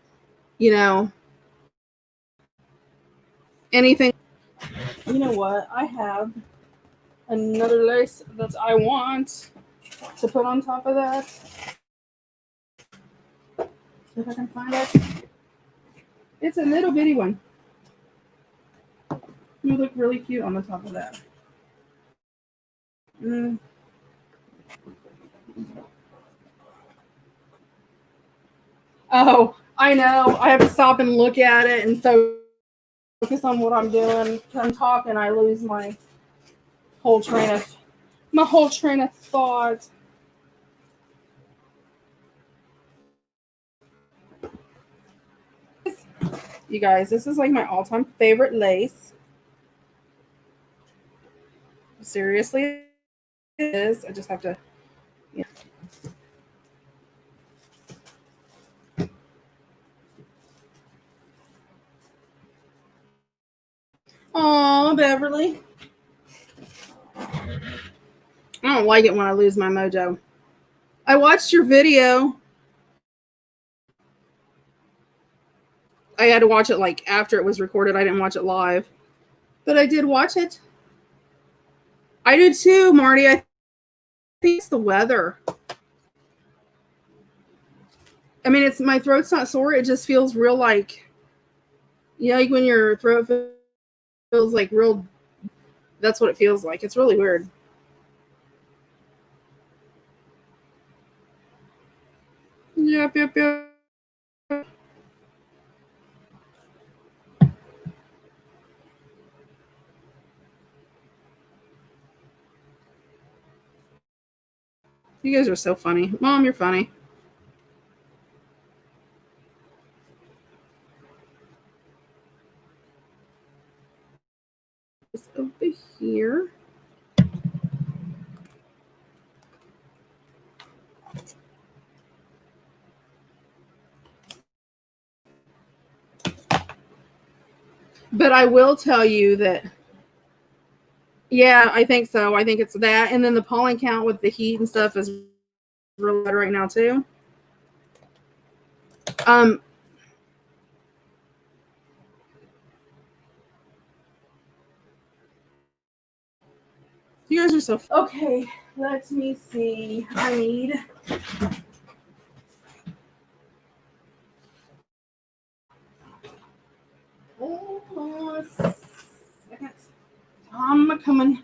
anything. You know what? I have another lace that I want to put on top of that. If I can find it. It's a little bitty one. You look really cute on the top of that. Oh, I know. I have to stop and look at it and focus on what I'm doing. I'm talking, I lose my whole train of thought. You guys, this is like my all-time favorite lace. Seriously, it is. I just have to. Yeah. Aw, Beverly. I don't like it when I lose my mojo. I watched your video. I had to watch it like after it was recorded. I didn't watch it live. But I did watch it. I did too, Marty. I think it's the weather. I mean, it's my throat's not sore. It just feels real like when your throat feels like real. That's what it feels like. It's really weird. Yep. You guys are so funny. Mom, you're funny. It's over here. But I will tell you that, yeah, I think so. I think it's that. And then the pollen count with the heat and stuff is really bad right now, too. You guys are so okay. Let me see. I need. Hold on a second. I'm coming.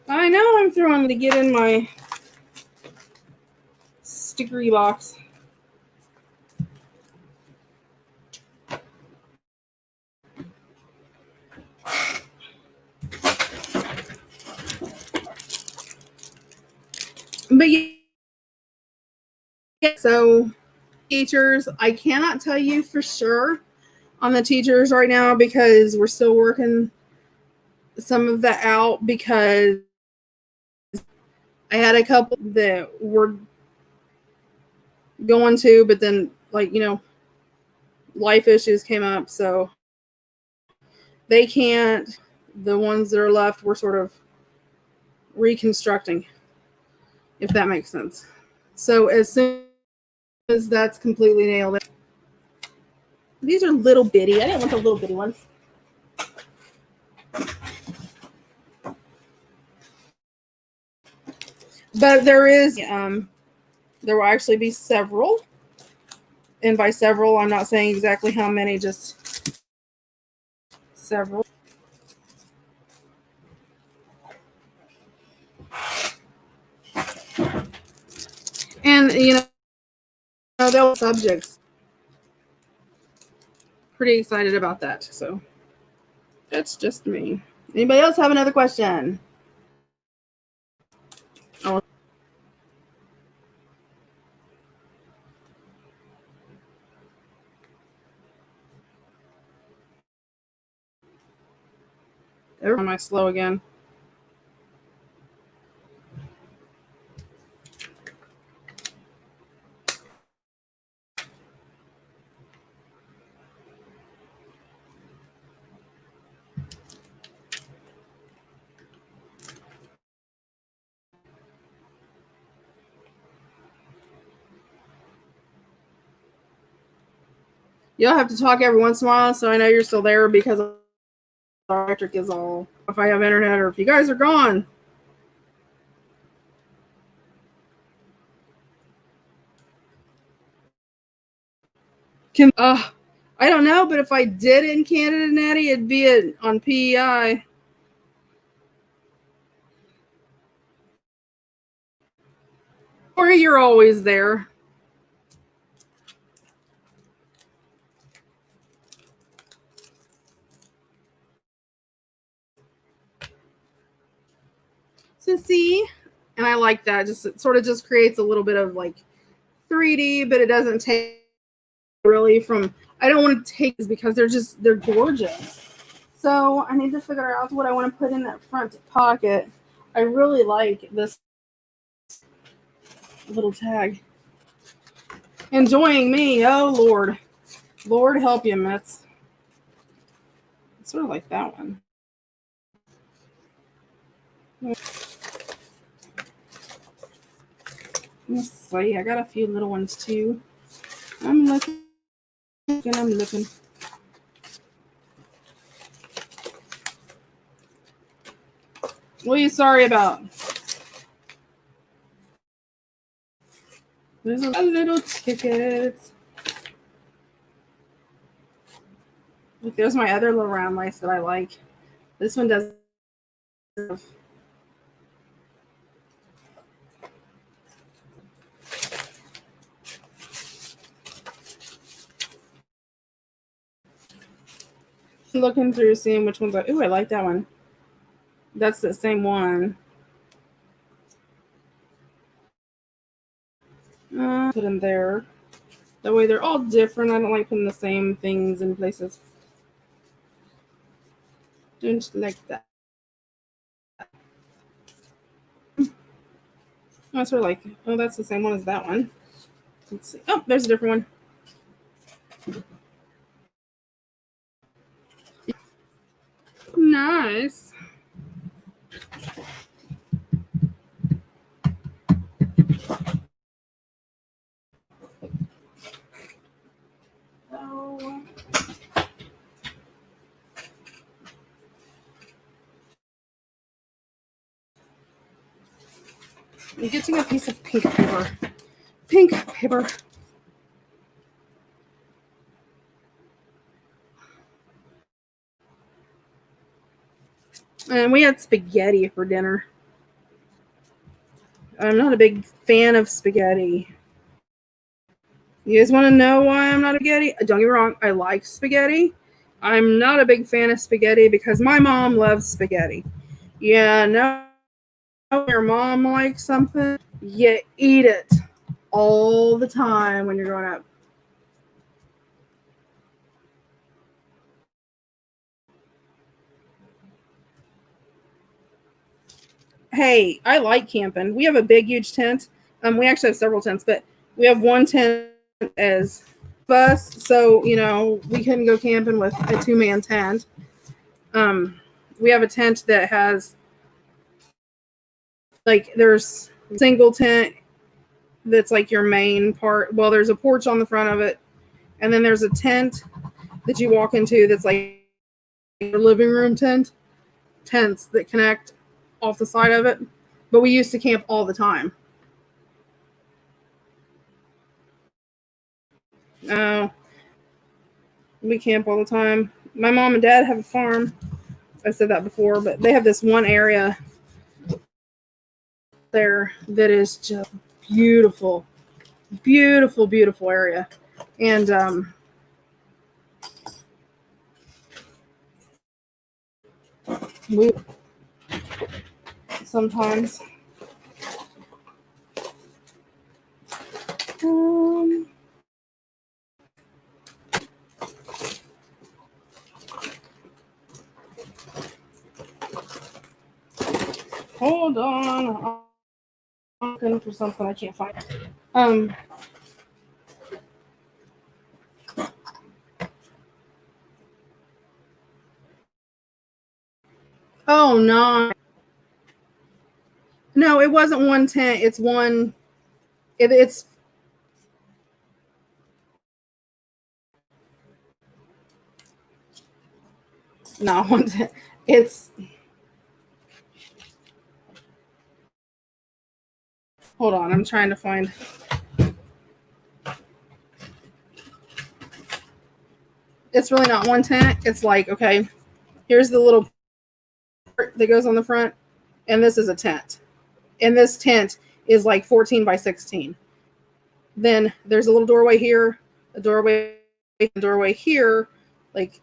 I know I'm throwing to get in my stickery box. But yeah, so teachers, I cannot tell you for sure on the teachers right now because we're still working some of that out because I had a couple that were going to, but then life issues came up, so they can't. The ones that are left, we're sort of reconstructing, if that makes sense. So as soon as that's completely nailed, these are little bitty. I didn't want the little bitty ones. But there will actually be several. And by several, I'm not saying exactly how many, just several. And, they'll be subjects. Pretty excited about that. So that's just me. Anybody else have another question? Oh. Am I slow again? You'll have to talk every once in a while, so I know you're still there because our electric is all. If I have internet or if you guys are gone. I don't know, but if I did it in Canada, Natty, it'd be on PEI. Or you're always there. So see, and I like that. Just it sort of just creates a little bit of like 3D, but it doesn't take really from. I don't want to take this because they're gorgeous. So I need to figure out what I want to put in that front pocket. I really like this little tag. Enjoying me, oh Lord. Lord help you, Mitz. It's sort of like that one. Let's see, I got a few little ones too. I'm looking. What are you sorry about? There's a little tickets. Look, there's my other little round lace that I like. This one does. Looking through, seeing which ones. Ooh, I like that one. That's the same one. Put them there. That way they're all different. I don't like putting the same things in places. Just like that. Oh, sort of like, oh, that's the same one as that one. Let's see. Oh, there's a different one. Nice. Oh. I'm getting a piece of pink paper. Pink paper. And we had spaghetti for dinner. I'm not a big fan of spaghetti. You guys want to know why I'm not a spaghetti? Don't get me wrong, I like spaghetti. I'm not a big fan of spaghetti because my mom loves spaghetti. Yeah, no, your mom likes something, you eat it all the time when you're growing up. Hey, I like camping. We have a big, huge tent. We actually have several tents, but we have one tent as bus, so we couldn't go camping with a 2-man tent. We have a tent that has there's a single tent that's like your main part. Well, there's a porch on the front of it, and then there's a tent that you walk into that's like your living room tents that connect off the side of it. But we used to camp all the time. We camp all the time. My mom and dad have a farm. I said that before, but they have this one area there that is just beautiful, beautiful, beautiful area. And we sometimes hold on. I'm looking for something I can't find. Oh no. No, it wasn't one tent. It's one. It's No, it's, hold on, I'm trying to find. It's really not one tent. It's like, okay, here's the little part that goes on the front, and this is a tent. And this tent is like 14 by 16. Then there's a little doorway here, a doorway here, like,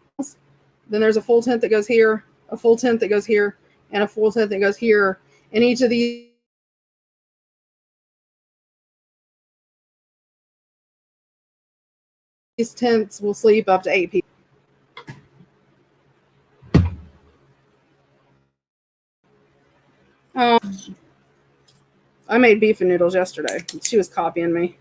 then there's a full tent that goes here, a full tent that goes here, and a full tent that goes here. And each of these tents will sleep up to 8 people. I made beef and noodles yesterday. She was copying me.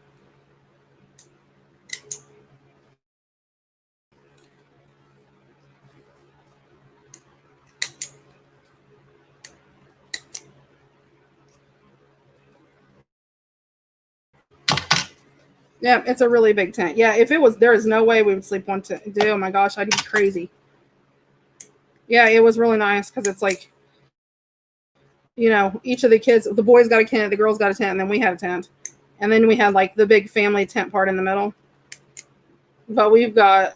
Yeah, it's a really big tent. Yeah, if it was, there is no way we would sleep one tent. Oh my gosh, I'd be crazy. Yeah, it was really nice because it's like, you know, each of the kids, the boys got a tent, the girls got a tent, and then we had a tent. And then we had like the big family tent part in the middle. But we've got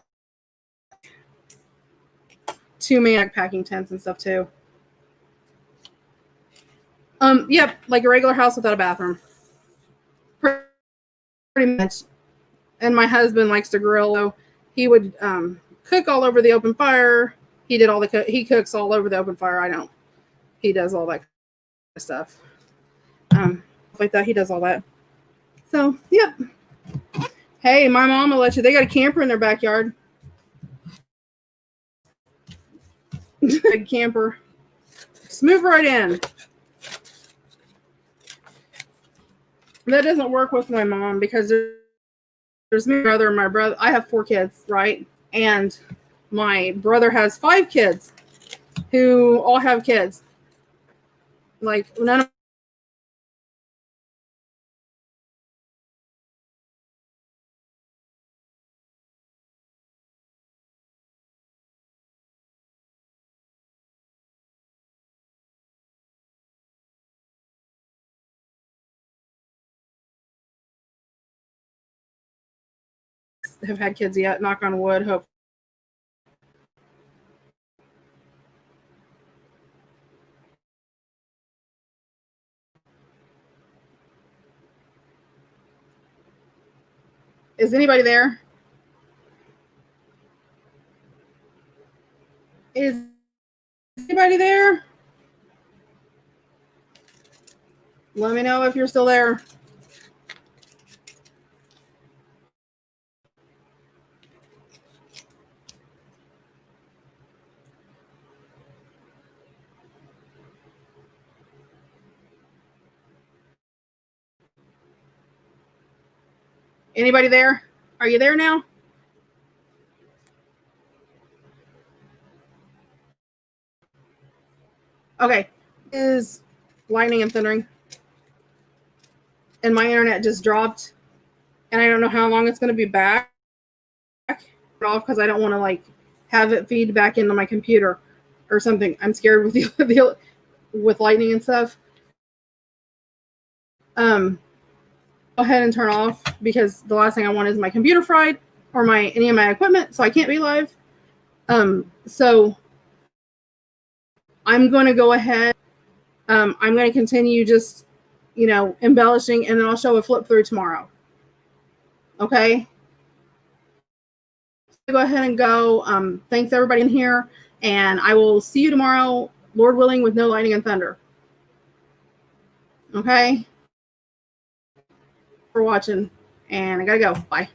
2 man packing tents and stuff too. Yep, like a regular house without a bathroom. Pretty much. And my husband likes to grill, so he would cook all over the open fire. He did all the he cooks all over the open fire. I don't. He does all that kind of stuff. Like that, he does all that. So, yep. Hey, my mom will let you. They got a camper in their backyard. Big camper. Just move right in. That doesn't work with my mom because there's my brother and my brother. I have 4 kids, right? And my brother has 5 kids who all have kids. Like, none of us have had kids yet. Knock on wood. Hope. Is anybody there? Is anybody there? Let me know if you're still there. Anybody there? Are you there now? Okay. Is lightning and thundering. And my internet just dropped. And I don't know how long it's going to be back. Off because I don't want to like have it feed back into my computer or something. I'm scared with with lightning and stuff. Go ahead and turn off because the last thing I want is my computer fried or any of my equipment, so I can't be live. So I'm going to go ahead. I'm going to continue just, you know, embellishing, and then I'll show a flip through tomorrow. Okay. Go ahead and go. Thanks everybody in here, and I will see you tomorrow, Lord willing, with no lightning and thunder. Okay. For watching, and I gotta go. Bye.